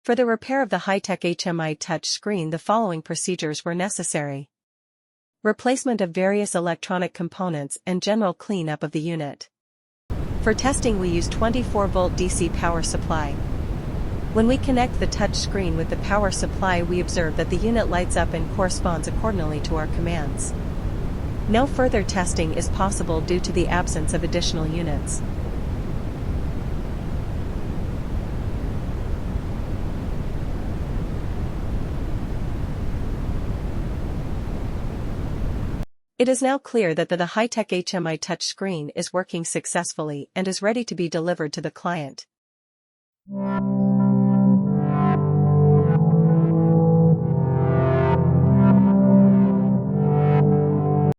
For the repair of the Hitech HMI touch screen, the following procedures were necessary. Replacement of various electronic components and general cleanup of the unit. For testing, we use 24-volt DC power supply. When we connect the touch screen with the power supply, we observe that the unit lights up and corresponds accordingly to our commands. No further testing is possible due to the absence of additional units. It is now clear that the Hitech HMI touchscreen is working successfully and is ready to be delivered to the client.